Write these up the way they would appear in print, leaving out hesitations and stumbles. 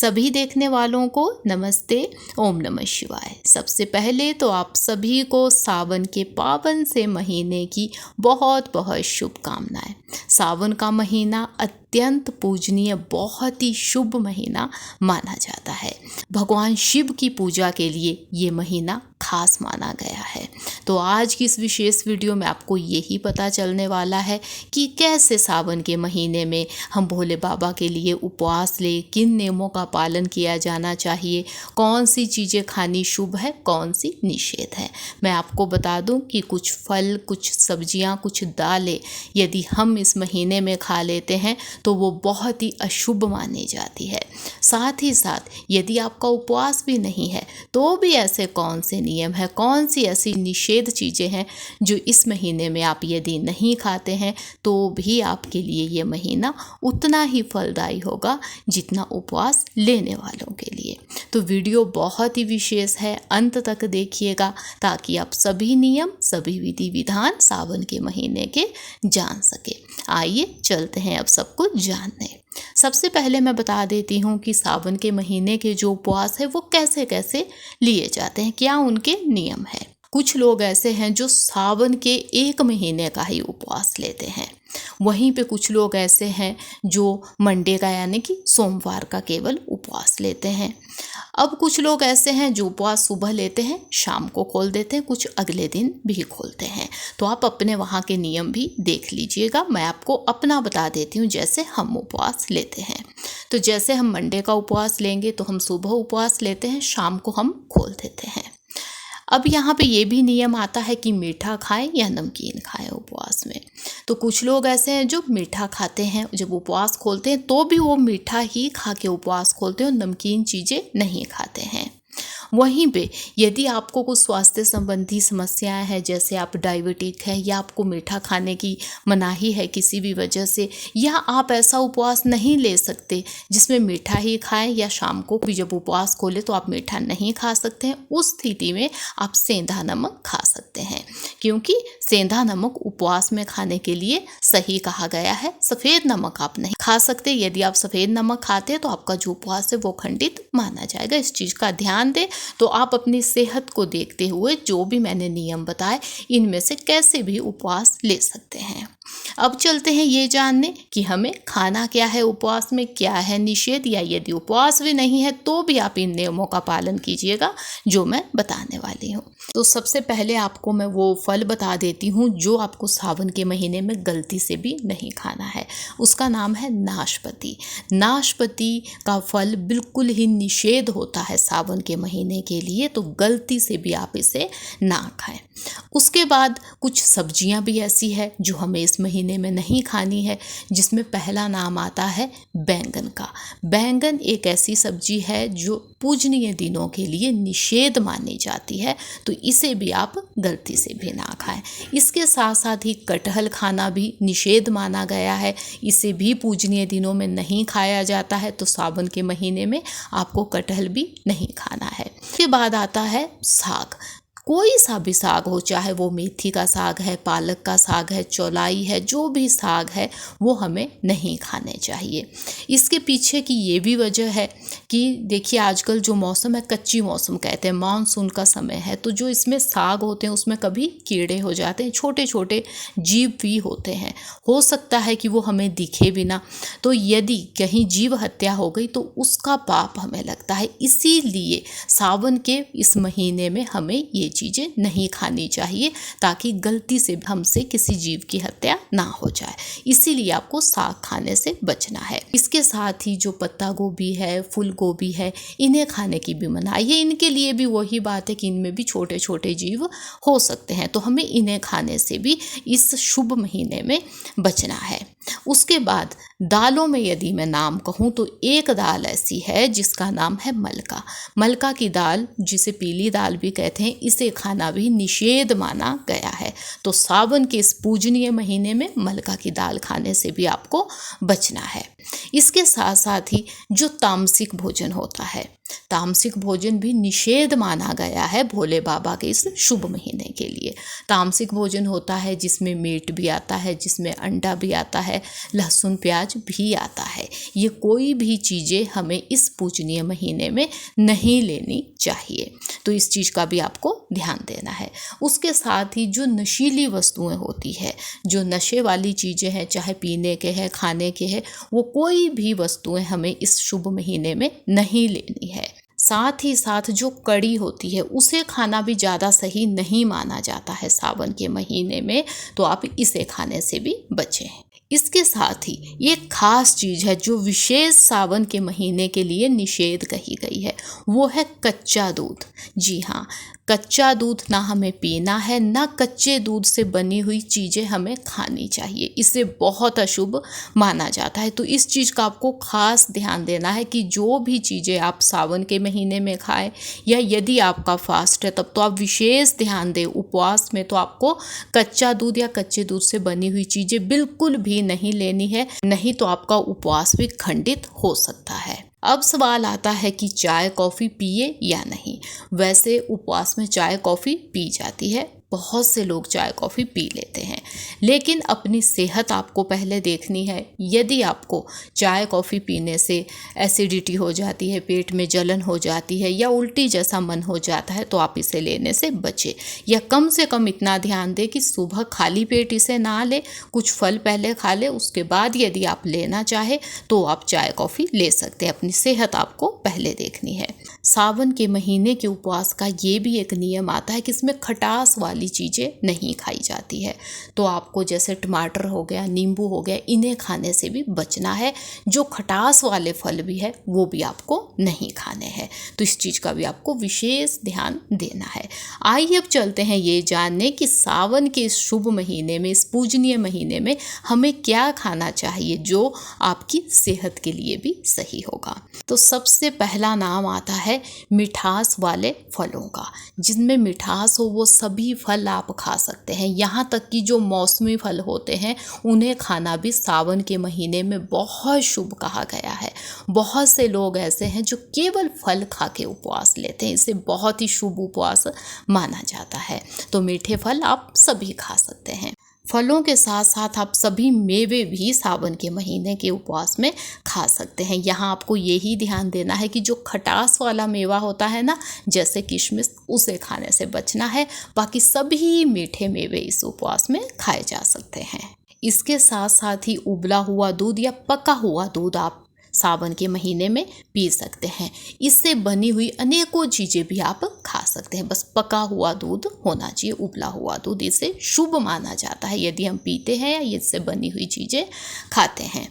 सभी देखने वालों को नमस्ते। ओम नमः शिवाय। सबसे पहले तो आप सभी को सावन के पावन से महीने की बहुत बहुत शुभकामनाएं। सावन का महीना अत्यंत पूजनीय, बहुत ही शुभ महीना माना जाता है। भगवान शिव की पूजा के लिए ये महीना खास माना गया है। तो आज की इस विशेष वीडियो में आपको यही पता चलने वाला है कि कैसे सावन के महीने में हम भोले बाबा के लिए उपवास ले, किन नियमों का पालन किया जाना चाहिए, कौन सी चीज़ें खानी शुभ है, कौन सी निषेध है। मैं आपको बता दूं कि कुछ फल, कुछ सब्जियां, कुछ दालें यदि हम इस महीने में खा लेते हैं तो वो बहुत ही अशुभ मानी जाती है। साथ ही साथ यदि आपका उपवास भी नहीं है तो भी ऐसे कौन से नियम है, कौन सी ऐसी निषेध चीज़ें हैं जो इस महीने में आप यदि नहीं खाते हैं तो भी आपके लिए ये महीना उतना ही फलदायी होगा जितना उपवास लेने वालों के लिए। तो वीडियो बहुत ही विशेष है, अंत तक देखिएगा ताकि आप सभी नियम, सभी विधि विधान सावन के महीने के जान सके। आइए चलते हैं अब सब कुछ जानने। सबसे पहले मैं बता देती हूँ कि सावन के महीने के जो उपवास है वो कैसे कैसे लिए जाते हैं, क्या उनके नियम है। कुछ लोग ऐसे हैं जो सावन के 1 महीने का ही उपवास लेते हैं। वहीं पे कुछ लोग ऐसे हैं जो मंडे का यानी कि सोमवार का केवल उपवास लेते हैं। अब कुछ लोग ऐसे हैं जो उपवास सुबह लेते हैं, शाम को खोल देते हैं, कुछ अगले दिन भी खोलते हैं। तो आप अपने वहाँ के नियम भी देख लीजिएगा। मैं आपको अपना बता देती हूँ जैसे हम उपवास लेते हैं। तो जैसे हम मंडे का उपवास लेंगे तो हम सुबह उपवास लेते हैं, शाम को हम खोल देते हैं। अब यहाँ पे ये भी नियम आता है कि मीठा खाएं या नमकीन खाएं उपवास में। तो कुछ लोग ऐसे हैं जो मीठा खाते हैं, जब उपवास खोलते हैं तो भी वो मीठा ही खा के उपवास खोलते हैं और नमकीन चीज़ें नहीं खाते हैं। वहीं पे यदि आपको कुछ स्वास्थ्य संबंधी समस्याएं हैं, जैसे आप डायबिटिक है या आपको मीठा खाने की मनाही है किसी भी वजह से, या आप ऐसा उपवास नहीं ले सकते जिसमें मीठा ही खाएं या शाम को भी जब उपवास खोले तो आप मीठा नहीं खा सकते हैं, उस स्थिति में आप सेंधा नमक खा सकते हैं, क्योंकि सेंधा नमक उपवास में खाने के लिए सही कहा गया है। सफ़ेद नमक आप नहीं खा सकते। यदि आप सफ़ेद नमक खाते हैं तो आपका जो उपवास है वो खंडित माना जाएगा। इस चीज़ का ध्यान दें। तो आप अपनी सेहत को देखते हुए जो भी मैंने नियम बताए इनमें से कैसे भी उपवास ले सकते हैं। अब चलते हैं ये जानने कि हमें खाना क्या है, उपवास में क्या है निषेध, या यदि उपवास भी नहीं है तो भी आप इन नियमों का पालन कीजिएगा जो मैं बताने वाली हूँ। तो सबसे पहले आपको मैं वो फल बता देती हूँ जो आपको सावन के महीने में गलती से भी नहीं खाना है। उसका नाम है नाशपाती। नाशपाती का फल बिल्कुल ही निषेध होता है सावन के महीने के लिए, तो गलती से भी आप इसे ना खाएं। उसके बाद कुछ सब्जियां भी ऐसी है जो हमें इस महीने में नहीं खानी है, जिसमें पहला नाम आता है बैंगन का। बैंगन एक ऐसी सब्जी है जो पूजनीय दिनों के लिए निषेध मानी जाती है, तो इसे भी आप गलती से भी ना खाएं। इसके साथ साथ ही कटहल खाना भी निषेध माना गया है, इसे भी पूजनीय दिनों में नहीं खाया जाता है, तो सावन के महीने में आपको कटहल भी नहीं खाना है। उसके बाद आता है साग। कोई सा भी साग हो, चाहे वो मेथी का साग है, पालक का साग है, चौलाई है, जो भी साग है वो हमें नहीं खाने चाहिए। इसके पीछे की ये भी वजह है कि देखिए आजकल जो मौसम है कच्ची मौसम कहते हैं, मानसून का समय है, तो जो इसमें साग होते हैं उसमें कभी कीड़े हो जाते हैं, छोटे छोटे जीव भी होते हैं, हो सकता है कि वो हमें दिखे भी ना। तो यदि कहीं जीव हत्या हो गई तो उसका पाप हमें लगता है। इसीलिए सावन के इस महीने में हमें ये चीज़ें नहीं खानी चाहिए ताकि गलती से हमसे किसी जीव की हत्या ना हो जाए। इसीलिए आपको साग खाने से बचना है। इसके साथ ही जो पत्ता गोभी है, फूल गोभी है, इन्हें खाने की भी मनाही है। इनके लिए भी वही बात है कि इनमें भी छोटे छोटे जीव हो सकते हैं, तो हमें इन्हें खाने से भी इस शुभ महीने में बचना है। उसके बाद दालों में यदि मैं नाम कहूँ तो एक दाल ऐसी है जिसका नाम है मलका। मलका की दाल, जिसे पीली दाल भी कहते हैं, इसे खाना भी निषेध माना गया है। तो सावन के इस पूजनीय महीने में मलका की दाल खाने से भी आपको बचना है। इसके साथ साथ ही जो तामसिक भोजन होता है, तामसिक भोजन भी निषेध माना गया है भोले बाबा के इस शुभ महीने के लिए। तामसिक भोजन होता है जिसमें मीट भी आता है, जिसमें अंडा भी आता है, लहसुन प्याज प्याज भी आता है। ये कोई भी चीज़ें हमें इस पूजनीय महीने में नहीं लेनी चाहिए, तो इस चीज़ का भी आपको ध्यान देना है। उसके साथ ही जो नशीली वस्तुएं होती है, जो नशे वाली चीज़ें हैं, चाहे पीने के हैं, खाने के हैं, वो कोई भी वस्तुएं हमें इस शुभ महीने में नहीं लेनी है। साथ ही साथ जो कड़ी होती है उसे खाना भी ज़्यादा सही नहीं माना जाता है सावन के महीने में, तो आप इसे खाने से भी बचें। इसके साथ ही एक खास चीज़ है जो विशेष सावन के महीने के लिए निषेध कही गई है, वो है कच्चा दूध। जी हाँ, कच्चा दूध ना हमें पीना है, ना कच्चे दूध से बनी हुई चीज़ें हमें खानी चाहिए। इसे बहुत अशुभ माना जाता है। तो इस चीज़ का आपको खास ध्यान देना है कि जो भी चीज़ें आप सावन के महीने में खाएं, या यदि आपका फास्ट है तब तो आप विशेष ध्यान दें। उपवास में तो आपको कच्चा दूध या कच्चे दूध से बनी हुई चीज़ें बिल्कुल भी नहीं लेनी है, नहीं तो आपका उपवास भी खंडित हो सकता है। अब सवाल आता है कि चाय कॉफ़ी पिए या नहीं। वैसे उपवास में चाय कॉफ़ी पी जाती है, बहुत से लोग चाय कॉफ़ी पी लेते हैं, लेकिन अपनी सेहत आपको पहले देखनी है। यदि आपको चाय कॉफ़ी पीने से एसिडिटी हो जाती है, पेट में जलन हो जाती है या उल्टी जैसा मन हो जाता है, तो आप इसे लेने से बचें, या कम से कम इतना ध्यान दें कि सुबह खाली पेट इसे ना ले, कुछ फल पहले खा ले, उसके बाद यदि आप लेना चाहे तो आप चाय कॉफ़ी ले सकते हैं। अपनी सेहत आपको पहले देखनी है। सावन के महीने के उपवास का ये भी एक नियम आता है कि इसमें खटास वाली चीज़ें नहीं खाई जाती है, तो आपको जैसे टमाटर हो गया, नींबू हो गया, इन्हें खाने से भी बचना है। जो खटास वाले फल भी है वो भी आपको नहीं खाने हैं, तो इस चीज़ का भी आपको विशेष ध्यान देना है। आइए अब चलते हैं ये जानने कि सावन के इस शुभ महीने में, इस पूजनीय महीने में हमें क्या खाना चाहिए जो आपकी सेहत के लिए भी सही होगा। तो सबसे पहला नाम आता है मिठास वाले फलों का। जिनमें मिठास हो वो सभी फल आप खा सकते हैं, यहाँ तक कि जो मौसमी फल होते हैं उन्हें खाना भी सावन के महीने में बहुत शुभ कहा गया है। बहुत से लोग ऐसे हैं जो केवल फल खा के उपवास लेते हैं, इसे बहुत ही शुभ उपवास माना जाता है। तो मीठे फल आप सभी खा सकते हैं। फलों के साथ साथ आप सभी मेवे भी सावन के महीने के उपवास में खा सकते हैं। यहाँ आपको यही ध्यान देना है कि जो खटास वाला मेवा होता है ना, जैसे किशमिश, उसे खाने से बचना है। बाकी सभी मीठे मेवे इस उपवास में खाए जा सकते हैं। इसके साथ साथ ही उबला हुआ दूध या पका हुआ दूध आप सावन के महीने में पी सकते हैं। इससे बनी हुई अनेकों चीज़ें भी आप खा सकते हैं, बस पका हुआ दूध होना चाहिए, उबला हुआ दूध इसे शुभ माना जाता है यदि हम पीते हैं या इससे बनी हुई चीज़ें खाते हैं।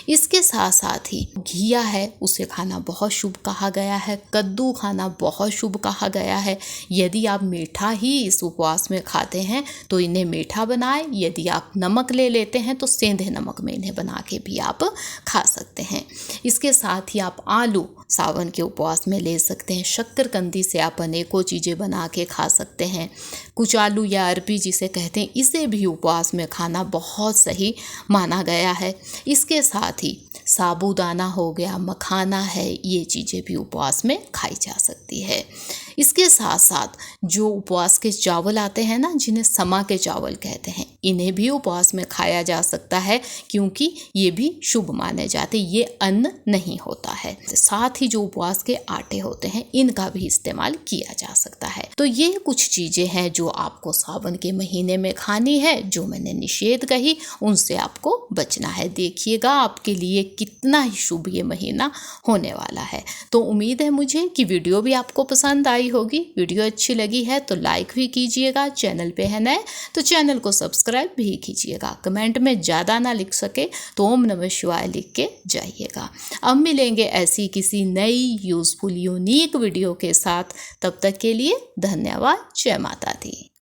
इसके साथ साथ ही घिया है, उसे खाना बहुत शुभ कहा गया है। कद्दू खाना बहुत शुभ कहा गया है। यदि आप मीठा ही इस उपवास में खाते हैं तो इन्हें मीठा बनाएं। यदि आप नमक ले लेते हैं तो सेंधे नमक में इन्हें बना के भी आप खा सकते हैं। इसके साथ ही आप आलू सावन के उपवास में ले सकते हैं। शक्करकंदी से आप अनेकों चीज़ें बना के खा सकते हैं। कुछ आलू या अरबी जिसे कहते हैं, इसे भी उपवास में खाना बहुत सही माना गया है। इसके साथ ही साबूदाना हो गया, मखाना है, ये चीज़ें भी उपवास में खाई जा सकती है। इसके साथ साथ जो उपवास के चावल आते हैं ना, जिन्हें समा के चावल कहते हैं, इन्हें भी उपवास में खाया जा सकता है, क्योंकि ये भी शुभ माने जाते, ये अन्न नहीं होता है। साथ ही जो उपवास के आटे होते हैं, इनका भी इस्तेमाल किया जा सकता है। तो ये कुछ चीज़ें हैं जो आपको सावन के महीने में खानी है। जो मैंने निषेध कही उनसे आपको बचना है। देखिएगा आपके लिए कितना ही शुभ ये महीना होने वाला है। तो उम्मीद है मुझे कि वीडियो भी आपको पसंद आई होगी। वीडियो अच्छी लगी है तो लाइक भी कीजिएगा, चैनल पे है नए तो चैनल को सब्सक्राइब भी कीजिएगा। कमेंट में ज़्यादा ना लिख सके तो ओम नमः शिवाय लिख के जाइएगा। अब मिलेंगे ऐसी किसी नई यूज़फुल यूनिक वीडियो के साथ। तब तक के लिए धन्यवाद। जय माता दी।